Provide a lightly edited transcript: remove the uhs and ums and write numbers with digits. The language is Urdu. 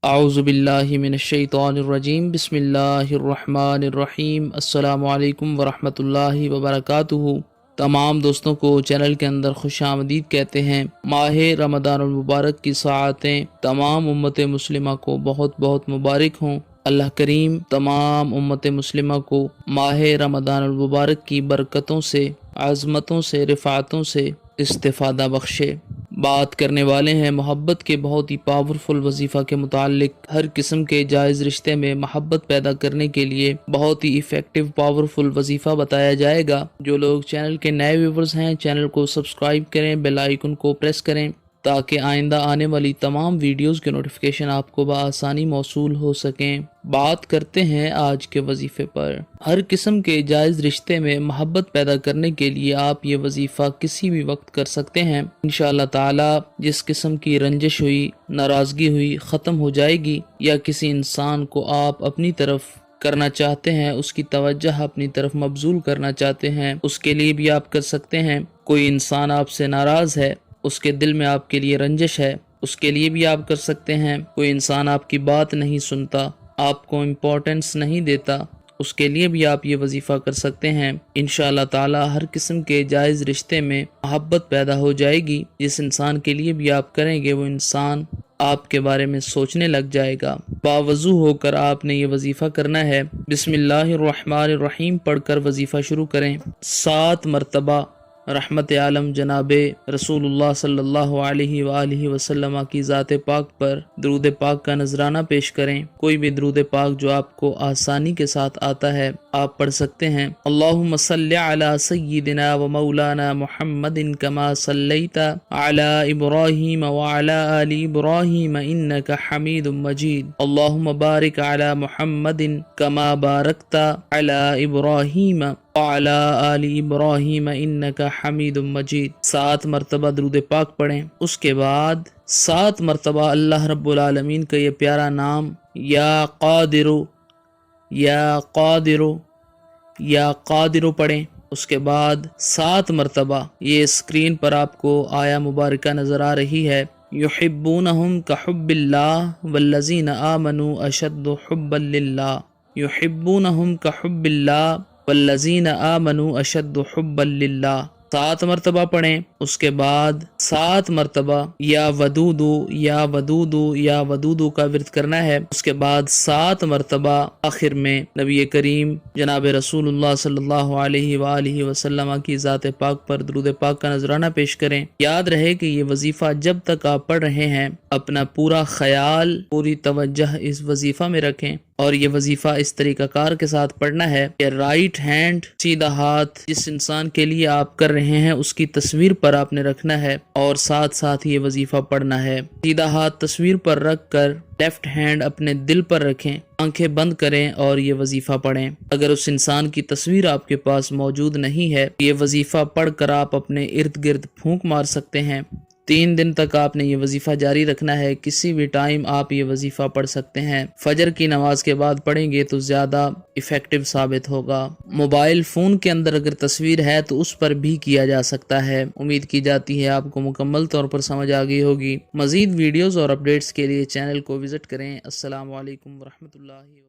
اعوذ باللہ من الشیطان الرجیم بسم اللہ الرحمن الرحیم السلام علیکم ورحمۃ اللہ وبرکاتہ۔ تمام دوستوں کو چینل کے اندر خوش آمدید کہتے ہیں۔ ماہ رمضان المبارک کی ساعتیں تمام امت مسلمہ کو بہت بہت مبارک ہوں۔ اللہ کریم تمام امت مسلمہ کو ماہ رمضان المبارک کی برکتوں سے، عظمتوں سے، رفعتوں سے استفادہ بخشے۔ بات کرنے والے ہیں محبت کے بہت ہی پاورفل وظیفہ کے متعلق۔ ہر قسم کے جائز رشتے میں محبت پیدا کرنے کے لیے بہت ہی ایفیکٹو پاورفل وظیفہ بتایا جائے گا۔ جو لوگ چینل کے نئے ویورز ہیں، چینل کو سبسکرائب کریں، بیل آئیکن کو پریس کریں تاکہ آئندہ آنے والی تمام ویڈیوز کے نوٹیفیکیشن آپ کو بآسانی موصول ہو سکیں۔ بات کرتے ہیں آج کے وظیفے پر۔ ہر قسم کے جائز رشتے میں محبت پیدا کرنے کے لیے آپ یہ وظیفہ کسی بھی وقت کر سکتے ہیں۔ انشاءاللہ تعالی جس قسم کی رنجش ہوئی، ناراضگی ہوئی، ختم ہو جائے گی، یا کسی انسان کو آپ اپنی طرف کرنا چاہتے ہیں، اس کی توجہ اپنی طرف مبذول کرنا چاہتے ہیں، اس کے لیے بھی آپ کر سکتے ہیں۔ کوئی انسان آپ سے ناراض ہے، اس کے دل میں آپ کے لیے رنجش ہے، اس کے لیے بھی آپ کر سکتے ہیں۔ کوئی انسان آپ کی بات نہیں سنتا، آپ کو امپورٹنس نہیں دیتا، اس کے لیے بھی آپ یہ وظیفہ کر سکتے ہیں۔ انشاءاللہ تعالی ہر قسم کے جائز رشتے میں محبت پیدا ہو جائے گی۔ جس انسان کے لیے بھی آپ کریں گے وہ انسان آپ کے بارے میں سوچنے لگ جائے گا۔ باوضو ہو کر آپ نے یہ وظیفہ کرنا ہے۔ بسم اللہ الرحمن الرحیم پڑھ کر وظیفہ شروع کریں۔ 7 مرتبہ رحمت عالم جناب رسول اللہ صلی اللہ علیہ وآلہ وسلم کی ذات پاک پر درود پاک کا نذرانہ پیش کریں۔ کوئی بھی درود پاک جو آپ کو آسانی کے ساتھ آتا ہے آپ پڑھ سکتے ہیں۔ اللہم صلی علی سیدنا و مولانا محمد کما صلیت علی ابراہیم وعلی آل ابراہیم انک حمید مجید۔ اللہم بارک علی محمد کما بارکت علی ابراہیم وعلی آل ابراہیم انک حمید مجید۔ 7 مرتبہ درود پاک پڑھیں۔ اس کے بعد 7 مرتبہ اللہ رب العالمین کا یہ پیارا نام یا قادرو یا قادرو یا قادرو پڑھیں۔ اس کے بعد 7 مرتبہ یہ اسکرین پر آپ کو آیا مبارکہ نظر آ رہی ہے، یحبونہم کحب اللہ والذین آمنوا اشد حبا للہ، یحبونہم کحب اللہ والذین آمنوا اشد حبا للہ۔ 7 مرتبہ پڑھیں۔ اس کے بعد 7 مرتبہ یا ودودو یا ودودو یا ودودو کا ورد کرنا ہے۔ اس کے بعد 7 مرتبہ آخر میں نبی کریم جناب رسول اللہ صلی اللہ علیہ وآلہ وسلم کی ذات پاک پر درود پاک کا نذرانہ پیش کریں۔ یاد رہے کہ یہ وظیفہ جب تک آپ پڑھ رہے ہیں اپنا پورا خیال، پوری توجہ اس وظیفہ میں رکھیں، اور یہ وظیفہ اس طریقہ کار کے ساتھ پڑھنا ہے کہ رائٹ ہینڈ، سیدھا ہاتھ جس انسان کے لیے آپ کر رہے ہیں اس کی تصویر پر آپ نے رکھنا ہے، اور ساتھ ساتھ یہ وظیفہ پڑھنا ہے۔ سیدھا ہاتھ تصویر پر رکھ کر لیفٹ ہینڈ اپنے دل پر رکھیں، آنکھیں بند کریں اور یہ وظیفہ پڑھیں۔ اگر اس انسان کی تصویر آپ کے پاس موجود نہیں ہے، یہ وظیفہ پڑھ کر آپ اپنے ارد گرد پھونک مار سکتے ہیں۔ 3 دن تک آپ نے یہ وظیفہ جاری رکھنا ہے، کسی بھی ٹائم آپ یہ وظیفہ پڑھ سکتے ہیں۔ فجر کی نماز کے بعد پڑھیں گے تو زیادہ ایفیکٹو ثابت ہوگا۔ موبائل فون کے اندر اگر تصویر ہے تو اس پر بھی کیا جا سکتا ہے۔ امید کی جاتی ہے آپ کو مکمل طور پر سمجھ آ گئی ہوگی۔ مزید ویڈیوز اور اپڈیٹس کے لیے چینل کو وزٹ کریں۔ السلام علیکم ورحمۃ اللہ۔